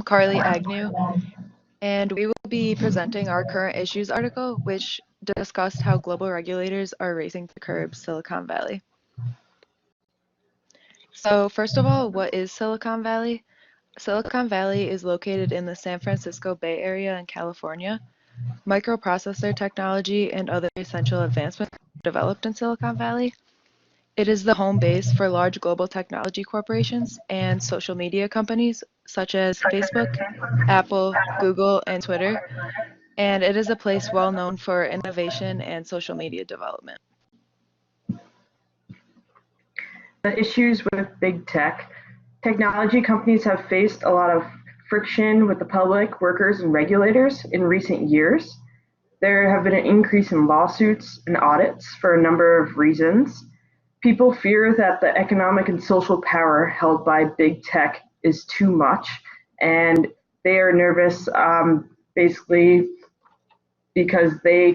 Carly Agnew, and we will be presenting our current issues article, which discussed how global regulators are racing to curb Silicon Valley. So first of all, what is Silicon Valley? Silicon Valley is located in the San Francisco Bay Area in California. Microprocessor technology and other essential advancements are developed in Silicon Valley. It is the home base for large global technology corporations and social media companies such as Facebook, Apple, Google, and Twitter, and it is a place well known for innovation and social media development. The issues with big tech. Technology companies have faced a lot of friction with the public, workers, and regulators in recent years. There have been an increase in lawsuits and audits for a number of reasons. People fear that the economic and social power held by big tech is too much, and they are nervous basically because they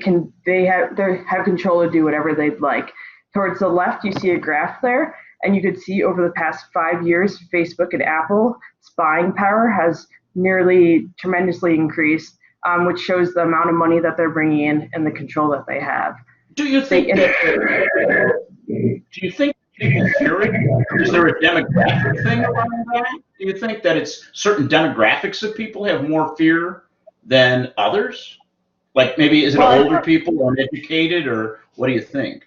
have control to do whatever they'd like. Towards the left, you see a graph there, and you could see over the past 5 years, Facebook and Apple's buying power has nearly tremendously increased, which shows the amount of money that they're bringing in and the control that they have. Do you think people fear it? Is there a demographic thing around that? Do you think that it's certain demographics of people have more fear than others? Like maybe is it older people, uneducated, or what do you think?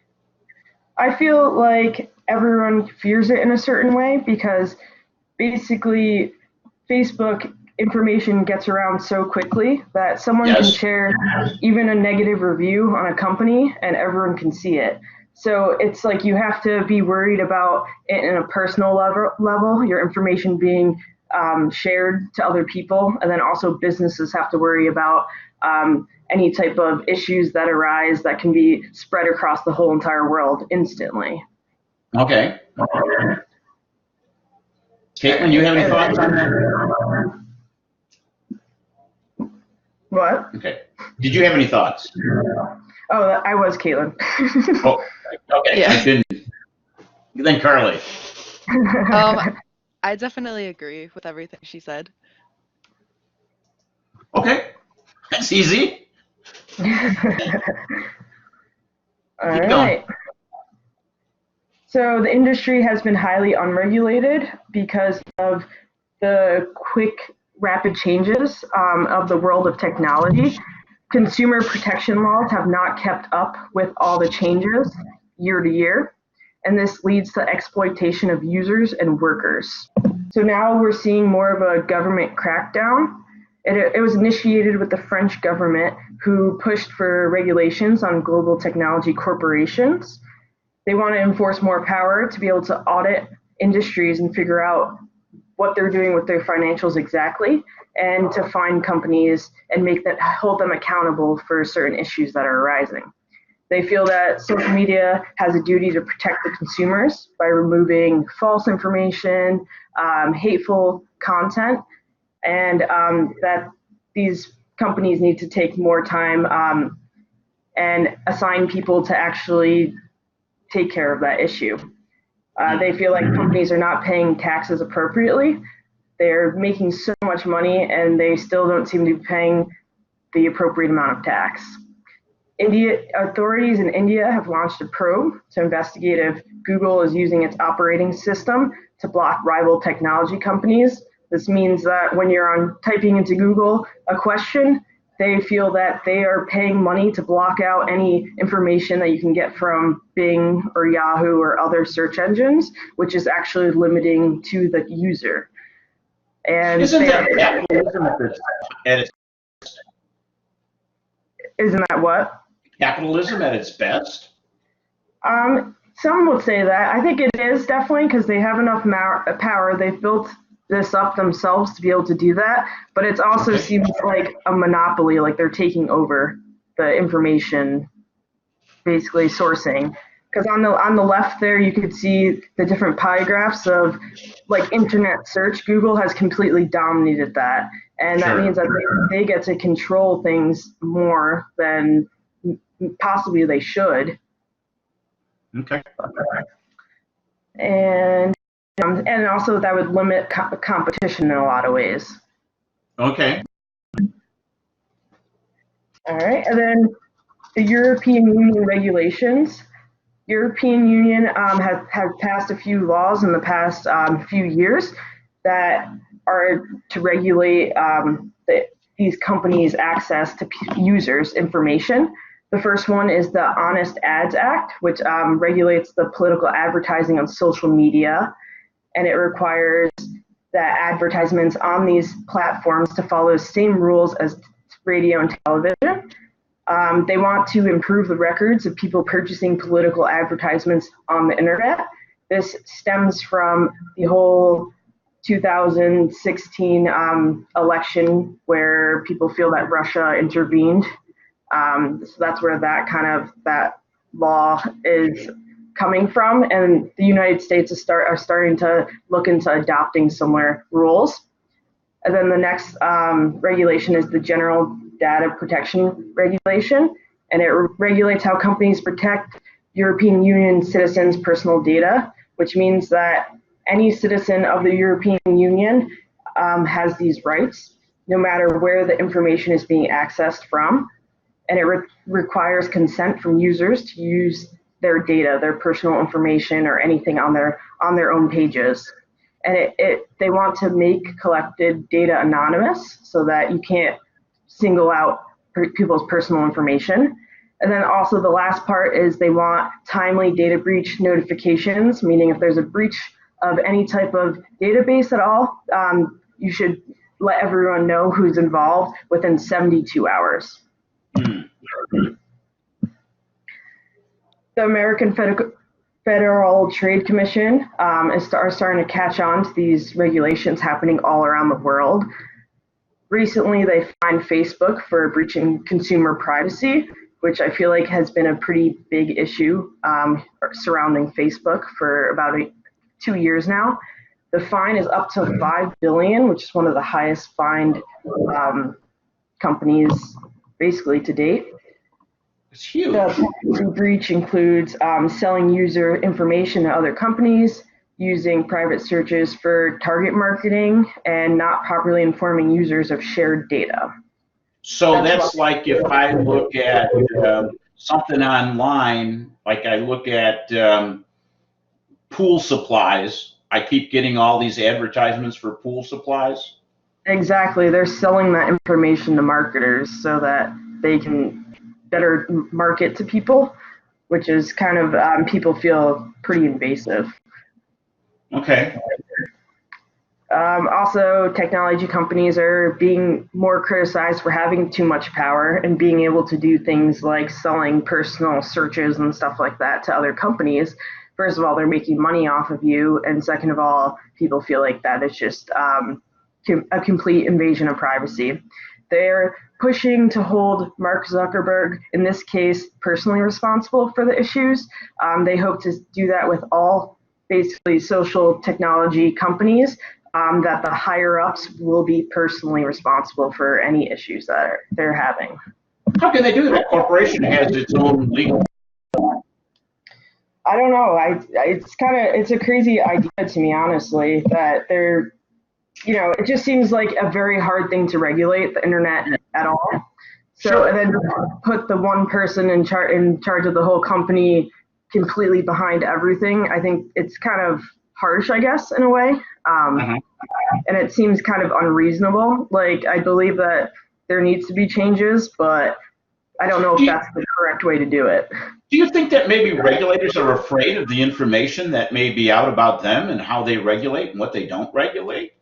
I feel like everyone fears it in a certain way because basically Facebook information gets around so quickly that someone can share even a negative review on a company and everyone can see it. So it's like you have to be worried about it in a personal level, your information being shared to other people, and then also businesses have to worry about any type of issues that arise that can be spread across the whole entire world instantly. Okay. Caitlin, you have any thoughts on that? What? Okay. Did you have any thoughts? Oh, I was Caitlin. Oh, okay. Yeah. I didn't. Then Carly. I definitely agree with everything she said. Okay. That's easy. All right. So the industry has been highly unregulated because of the quick, rapid changes of the world of technology. Consumer protection laws have not kept up with all the changes year to year, and this leads to exploitation of users and workers. So now we're seeing more of a government crackdown. It was initiated with the French government, who pushed for regulations on global technology corporations. They want to enforce more power to be able to audit industries and figure out what they're doing with their financials exactly, and to find companies and hold them accountable for certain issues that are arising. They feel that social media has a duty to protect the consumers by removing false information, hateful content, and that these companies need to take more time and assign people to actually take care of that issue. They feel like companies are not paying taxes appropriately. They're making so much money and they still don't seem to be paying the appropriate amount of tax. Authorities in India have launched a probe to investigate if Google is using its operating system to block rival technology companies. This means that when you're typing into Google a question, they feel that they are paying money to block out any information that you can get from Bing or Yahoo or other search engines, which is actually limiting to the user. And isn't that capitalism at its best? Isn't that what? Capitalism at its best? Some would say that. I think it is definitely because they have enough power. They've built this up themselves to be able to do that, but it also seems like a monopoly, like they're taking over the information, basically sourcing. Because on the left there, you could see the different pie graphs of like internet search. Google has completely dominated that, and that means that they get to control things more than possibly they should. Okay. And also that would limit competition in a lot of ways. Okay. All right, and then the European Union regulations. European Union has passed a few laws in the past few years that are to regulate these companies' access to users' information. The first one is the Honest Ads Act, which regulates the political advertising on social media, and it requires that advertisements on these platforms to follow the same rules as radio and television. They want to improve the records of people purchasing political advertisements on the internet. This stems from the whole 2016 election where people feel that Russia intervened. So that's where that law is coming from, and the United States are starting to look into adopting similar rules. And then the next regulation is the General Data Protection Regulation, and it regulates how companies protect European Union citizens' personal data, which means that any citizen of the European Union has these rights, no matter where the information is being accessed from, and it requires consent from users to use their data, their personal information, or anything on their own pages. And they want to make collected data anonymous so that you can't single out people's personal information. And then also the last part is they want timely data breach notifications, meaning if there's a breach of any type of database at all, you should let everyone know who's involved within 72 hours. The American Federal Trade Commission are starting to catch on to these regulations happening all around the world. Recently, they fined Facebook for breaching consumer privacy, which I feel like has been a pretty big issue surrounding Facebook for about 2 years now. The fine is up to $5 billion, which is one of the highest fined companies basically to date. It's huge. The privacy breach includes selling user information to other companies, using private searches for target marketing, and not properly informing users of shared data. So that's like if I look at something online, like I look at pool supplies, I keep getting all these advertisements for pool supplies. Exactly. They're selling that information to marketers so that they can better market to people, which is kind of, people feel pretty invasive. Okay. Also, technology companies are being more criticized for having too much power and being able to do things like selling personal searches and stuff like that to other companies. First of all, they're making money off of you, and second of all, people feel like that is just a complete invasion of privacy. They're pushing to hold Mark Zuckerberg, in this case, personally responsible for the issues. They hope to do that with all basically social technology companies, that the higher ups will be personally responsible for any issues that they're having. How can they do that? Corporation has its own legal. I don't know. It's a crazy idea to me, honestly, that they're, it just seems like a very hard thing to regulate the internet at all. So, Sure. And then put the one person in charge of the whole company completely behind everything. I think it's kind of harsh, I guess, in a way. And it seems kind of unreasonable. Like, I believe that there needs to be changes, but I don't know if that's the correct way to do it. Do you think that maybe regulators are afraid of the information that may be out about them and how they regulate and what they don't regulate?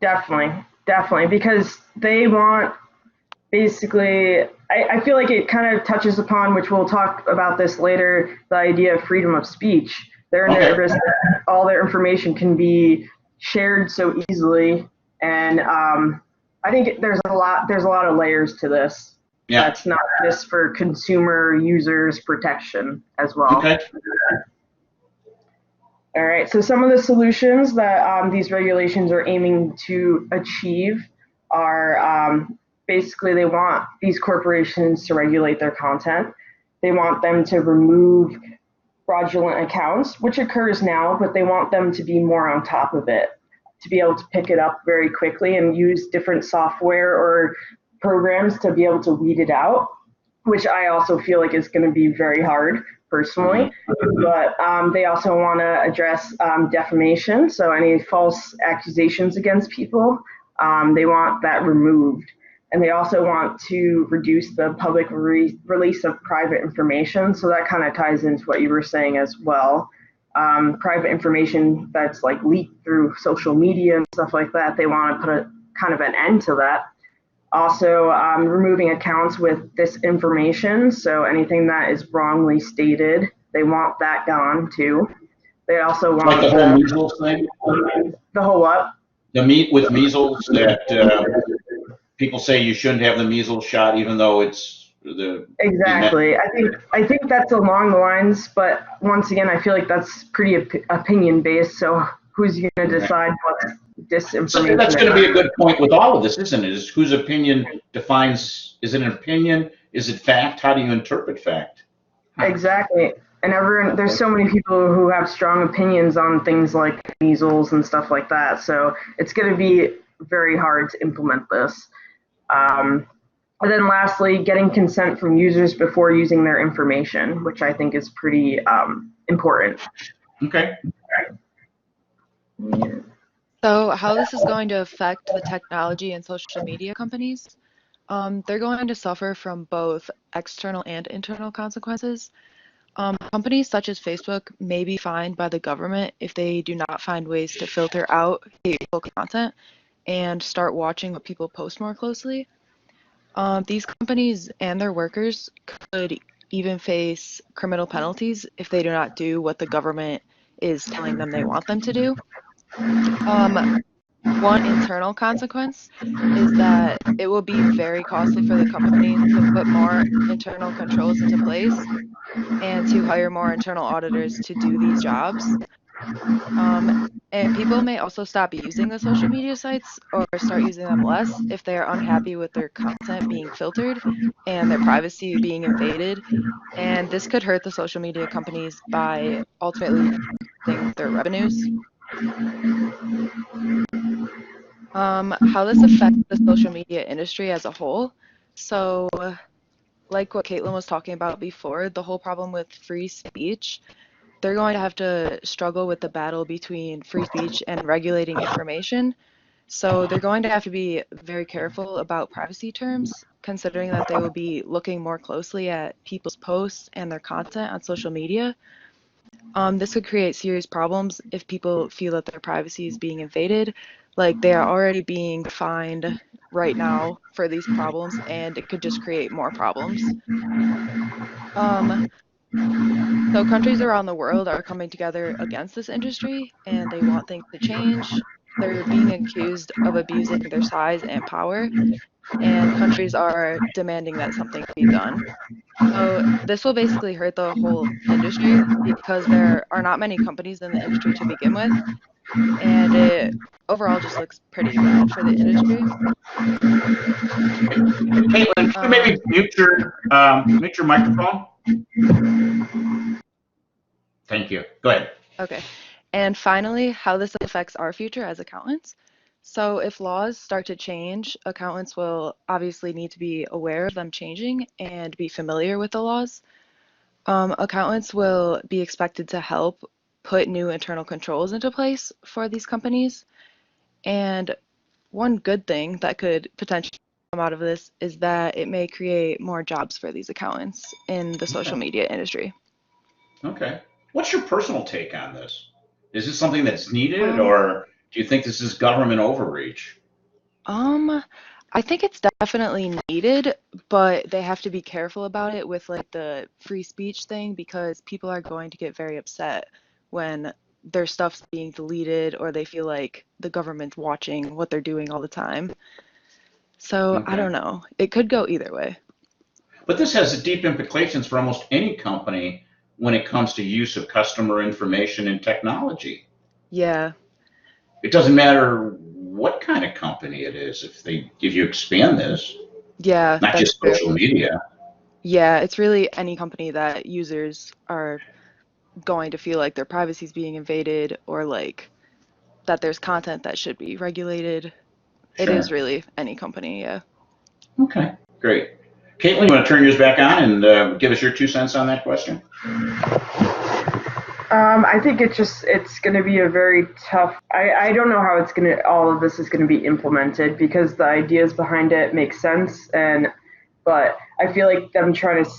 Definitely, because they want basically, I feel like it kind of touches upon, which we'll talk about this later, the idea of freedom of speech. They're nervous that all their information can be shared so easily, and I think there's a lot of layers to this. Yeah. That's not just for consumer users protection as well. Okay. All right, so some of the solutions that these regulations are aiming to achieve are basically they want these corporations to regulate their content. They want them to remove fraudulent accounts, which occurs now, but they want them to be more on top of it. to be able to pick it up very quickly and use different software or programs to be able to weed it out, which I also feel like is going to be very hard personally. But they also want to address defamation, so any false accusations against people, they want that removed. And they also want to reduce the public release of private information, so that kind of ties into what you were saying as well. Private information that's like leaked through social media and stuff like that, they want to put a kind of an end to that. Also, removing accounts with disinformation, so anything that is wrongly stated, they want that gone too. They also want like the whole measles thing. The whole what? The meat with measles that people say you shouldn't have the measles shot, even though it's the exactly. I think that's along the lines, but once again, I feel like that's pretty opinion based. So who's going to decide what's disinformation? So that's going to be a good point with all of this, isn't it? Is whose opinion defines? Is it an opinion? Is it fact? How do you interpret fact? Exactly. And there's so many people who have strong opinions on things like measles and stuff like that. So it's going to be very hard to implement this. And then lastly, getting consent from users before using their information, which I think is pretty important. Okay. So how this is going to affect the technology and social media companies? They're going to suffer from both external and internal consequences. Companies such as Facebook may be fined by the government if they do not find ways to filter out hateful content and start watching what people post more closely. These companies and their workers could even face criminal penalties if they do not do what the government is telling them they want them to do. One internal consequence is that it will be very costly for the companies to put more internal controls into place and to hire more internal auditors to do these jobs. And people may also stop using the social media sites or start using them less if they are unhappy with their content being filtered and their privacy being invaded. And this could hurt the social media companies by ultimately reducing their revenues. How this affects the social media industry as a whole. So, like what Caitlin was talking about before, the whole problem with free speech, they're going to have to struggle with the battle between free speech and regulating information. So they're going to have to be very careful about privacy terms, considering that they will be looking more closely at people's posts and their content on social media. This could create serious problems if people feel that their privacy is being invaded. Like they are already being fined right now for these problems, and it could just create more problems. So countries around the world are coming together against this industry, and they want things to change. They're being accused of abusing their size and power, and countries are demanding that something be done. So this will basically hurt the whole industry because there are not many companies in the industry to begin with, and it overall just looks pretty bad for the industry. Caitlin, can you maybe mute your microphone? Thank you. Go ahead. Okay. And finally, how this affects our future as accountants. So if laws start to change, accountants will obviously need to be aware of them changing and be familiar with the laws. Accountants will be expected to help put new internal controls into place for these companies. And one good thing that could potentially come out of this is that it may create more jobs for these accountants in the social media industry. Okay. What's your personal take on this? Is this something that's needed, or do you think this is government overreach? I think it's definitely needed, but they have to be careful about it with like the free speech thing because people are going to get very upset when their stuff's being deleted or they feel like the government's watching what they're doing all the time. So Okay. I don't know. It could go either way. But this has deep implications for almost any company when it comes to use of customer information and technology. Yeah. It doesn't matter what kind of company it is if you expand this. Yeah, Not just true. social media. Yeah, it's really any company that users are going to feel like their privacy is being invaded or like that there's content that should be regulated. It Sure. is really any company, yeah. Okay, great. Caitlin, you want to turn yours back on and give us your 2 cents on that question? I think it's going to be a very tough. I don't know how all of this is going to be implemented because the ideas behind it make sense, but I feel like them trying to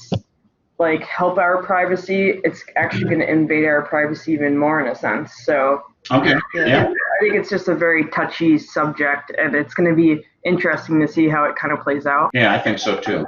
like help our privacy, it's actually going to invade our privacy even more in a sense. So Okay. Yeah. I think it's just a very touchy subject, and it's going to be interesting to see how it kind of plays out. Yeah, I think so too.